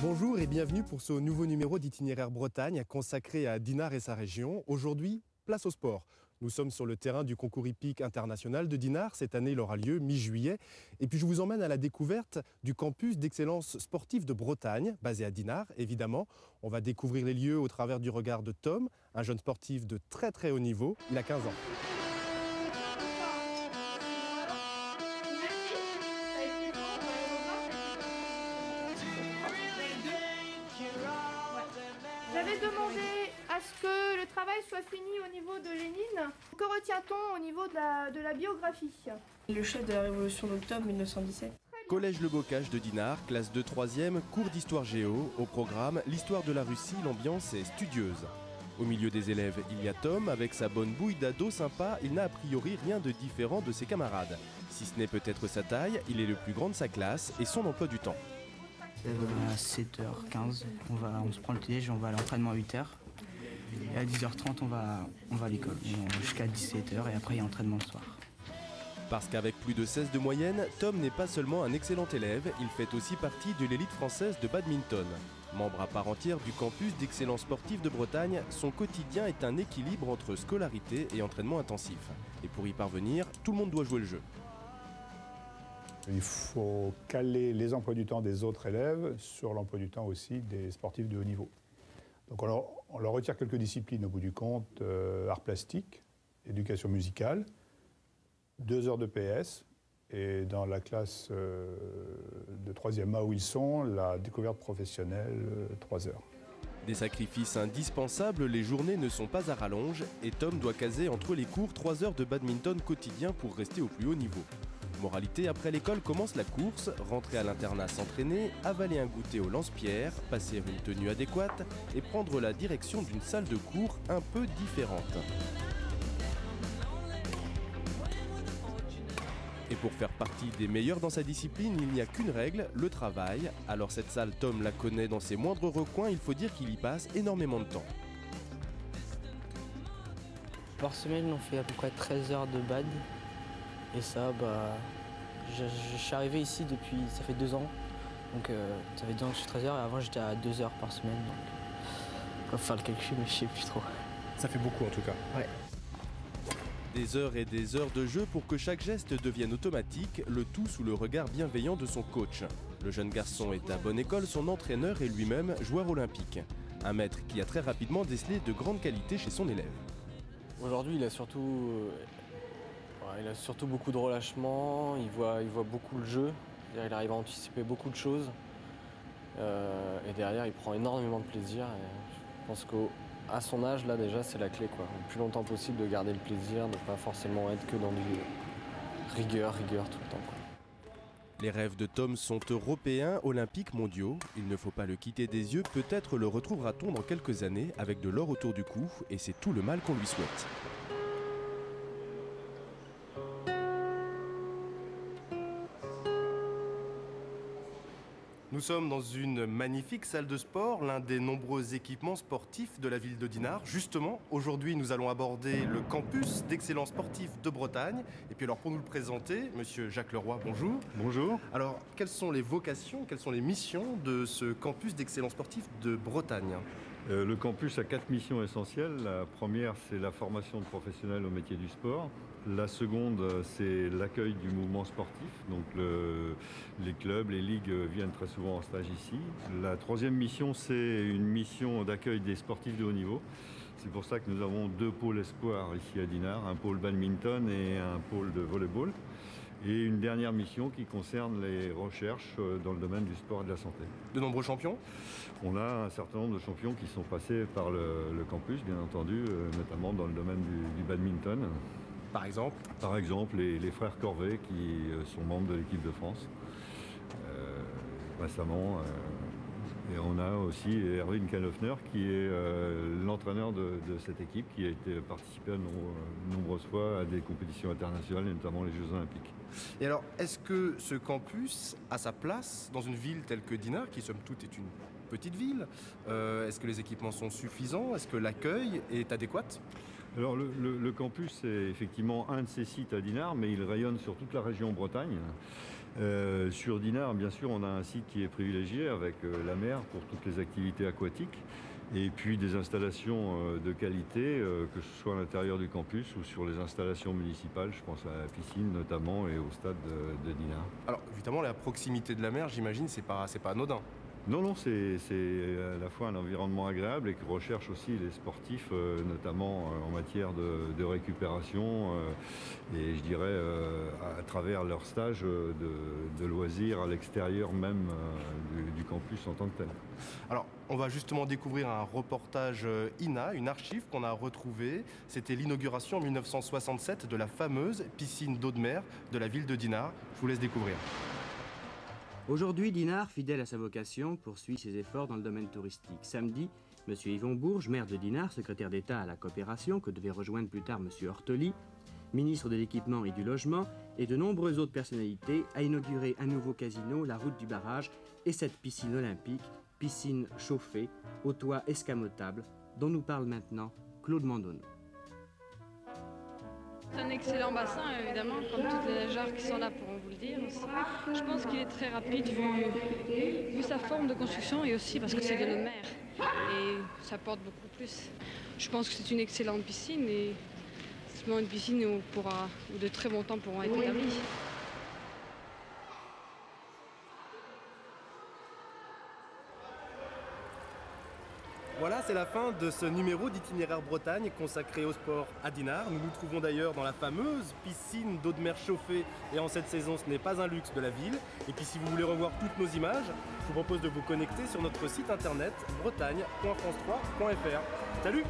Bonjour et bienvenue pour ce nouveau numéro d'Itinéraire Bretagne consacré à Dinard et sa région. Aujourd'hui, place au sport. Nous sommes sur le terrain du concours hippique international de Dinard. Cette année, il aura lieu mi-juillet. Et puis je vous emmène à la découverte du campus d'excellence sportive de Bretagne, basé à Dinard, évidemment. On va découvrir les lieux au travers du regard de Tom, un jeune sportif de très haut niveau. Il a 15 ans. J'avais demandé à ce que le travail soit fini au niveau de Lénine. Que retient-on au niveau de la biographie? Le chef de la Révolution d'octobre 1917. Collège Le Bocage de Dinard, classe de 3e, cours d'histoire géo. Au programme, l'histoire de la Russie, l'ambiance est studieuse. Au milieu des élèves, il y a Tom, avec sa bonne bouille d'ado sympa, il n'a a priori rien de différent de ses camarades. Si ce n'est peut-être sa taille, il est le plus grand de sa classe et son emploi du temps. À 7h15, on se prend le petit-déj et on va à l'entraînement à 8h. Et à 10h30, on va à l'école jusqu'à 17h et après il y a entraînement le soir. Parce qu'avec plus de 16 de moyenne, Tom n'est pas seulement un excellent élève, il fait aussi partie de l'élite française de badminton. Membre à part entière du campus d'excellence sportive de Bretagne, son quotidien est un équilibre entre scolarité et entraînement intensif. Et pour y parvenir, tout le monde doit jouer le jeu. Il faut caler les emplois du temps des autres élèves sur l'emploi du temps aussi des sportifs de haut niveau. Donc on leur retire quelques disciplines au bout du compte, art plastique, éducation musicale, 2 heures de PS, et dans la classe de 3e A où ils sont, la découverte professionnelle, 3 heures. Des sacrifices indispensables, les journées ne sont pas à rallonge et Tom doit caser entre les cours 3 heures de badminton quotidien pour rester au plus haut niveau. Moralité, après l'école commence la course, rentrer à l'internat s'entraîner, avaler un goûter au lance-pierre, passer une tenue adéquate et prendre la direction d'une salle de cours un peu différente. Et pour faire partie des meilleurs dans sa discipline, il n'y a qu'une règle, le travail. Alors cette salle, Tom la connaît dans ses moindres recoins, il faut dire qu'il y passe énormément de temps. Par semaine, on fait à peu près 13 heures de bad. Et ça, je suis arrivé ici depuis, ça fait 2 ans. Donc ça fait 2 ans que je suis 13 heures et avant j'étais à 2 heures par semaine. Donc on va faire le calcul, mais je sais plus trop. Ça fait beaucoup en tout cas. Ouais. Des heures et des heures de jeu pour que chaque geste devienne automatique, le tout sous le regard bienveillant de son coach. Le jeune garçon est à bonne école, son entraîneur est lui-même joueur olympique. Un maître qui a très rapidement décelé de grandes qualités chez son élève. Aujourd'hui, il a surtout beaucoup de relâchement, il voit beaucoup le jeu, il arrive à anticiper beaucoup de choses. Et derrière, il prend énormément de plaisir. Et je pense qu'à son âge, là déjà, c'est la clé, quoi. Le plus longtemps possible de garder le plaisir, de ne pas forcément être que dans du rigueur tout le temps, quoi. Les rêves de Tom sont européens, olympiques, mondiaux. Il ne faut pas le quitter des yeux, peut-être le retrouvera-t-on dans quelques années avec de l'or autour du cou, et c'est tout le mal qu'on lui souhaite. Nous sommes dans une magnifique salle de sport, l'un des nombreux équipements sportifs de la ville de Dinard. Justement, aujourd'hui, nous allons aborder le campus d'excellence sportive de Bretagne. Et puis alors, pour nous le présenter, monsieur Jacques Leroy, bonjour. Bonjour. Alors, quelles sont les vocations, quelles sont les missions de ce campus d'excellence sportive de Bretagne ? Le campus a 4 missions essentielles. La première, c'est la formation de professionnels au métier du sport. La seconde, c'est l'accueil du mouvement sportif. Donc les clubs, les ligues viennent très souvent en stage ici. La troisième mission, c'est une mission d'accueil des sportifs de haut niveau. C'est pour ça que nous avons 2 pôles espoirs ici à Dinard, un pôle badminton et un pôle de volleyball. Et une dernière mission qui concerne les recherches dans le domaine du sport et de la santé. De nombreux champions ? On a un certain nombre de champions qui sont passés par le campus, bien entendu, notamment dans le domaine du badminton. Par exemple ? Par exemple, les frères Corvet qui sont membres de l'équipe de France récemment. Et on a aussi Erwin Kalofner qui est l'entraîneur de cette équipe qui a été participé de nombreuses fois à des compétitions internationales, et notamment les Jeux Olympiques. Et alors, est-ce que ce campus a sa place dans une ville telle que Dinard, qui somme toute est une petite ville ? Est-ce que les équipements sont suffisants ? Est-ce que l'accueil est adéquat ? Alors le campus est effectivement un de ces sites à Dinard, mais il rayonne sur toute la région Bretagne. Sur Dinard, bien sûr, on a un site qui est privilégié avec la mer pour toutes les activités aquatiques et puis des installations de qualité, que ce soit à l'intérieur du campus ou sur les installations municipales. Je pense à la piscine notamment et au stade de Dinard. Alors évidemment, la proximité de la mer, j'imagine, c'est pas anodin. Non, c'est à la fois un environnement agréable et que recherchent aussi les sportifs, notamment en matière de récupération et je dirais à travers leur stage de loisirs à l'extérieur même du campus en tant que tel. Alors, on va justement découvrir un reportage INA, une archive qu'on a retrouvée. C'était l'inauguration en 1967 de la fameuse piscine d'eau de mer de la ville de Dinard. Je vous laisse découvrir. Aujourd'hui, Dinard, fidèle à sa vocation, poursuit ses efforts dans le domaine touristique. Samedi, M. Yvon Bourges, maire de Dinard, secrétaire d'État à la coopération, que devait rejoindre plus tard M. Ortoli, ministre de l'équipement et du logement, et de nombreuses autres personnalités, a inauguré un nouveau casino, la route du barrage, et cette piscine olympique, piscine chauffée, au toit escamotable, dont nous parle maintenant Claude Mandone. C'est un excellent bassin, évidemment, comme toutes les nageurs qui sont là pourront vous le dire aussi. Je pense qu'il est très rapide vu sa forme de construction et aussi parce que c'est de la mer et ça porte beaucoup plus. Je pense que c'est une excellente piscine et c'est vraiment une piscine où de très bons temps pourront être établis. Voilà, c'est la fin de ce numéro d'Itinéraire Bretagne consacré au sport à Dinard. Nous nous trouvons d'ailleurs dans la fameuse piscine d'eau de mer chauffée et en cette saison, ce n'est pas un luxe de la ville. Et puis si vous voulez revoir toutes nos images, je vous propose de vous connecter sur notre site internet bretagne.france3.fr. Salut!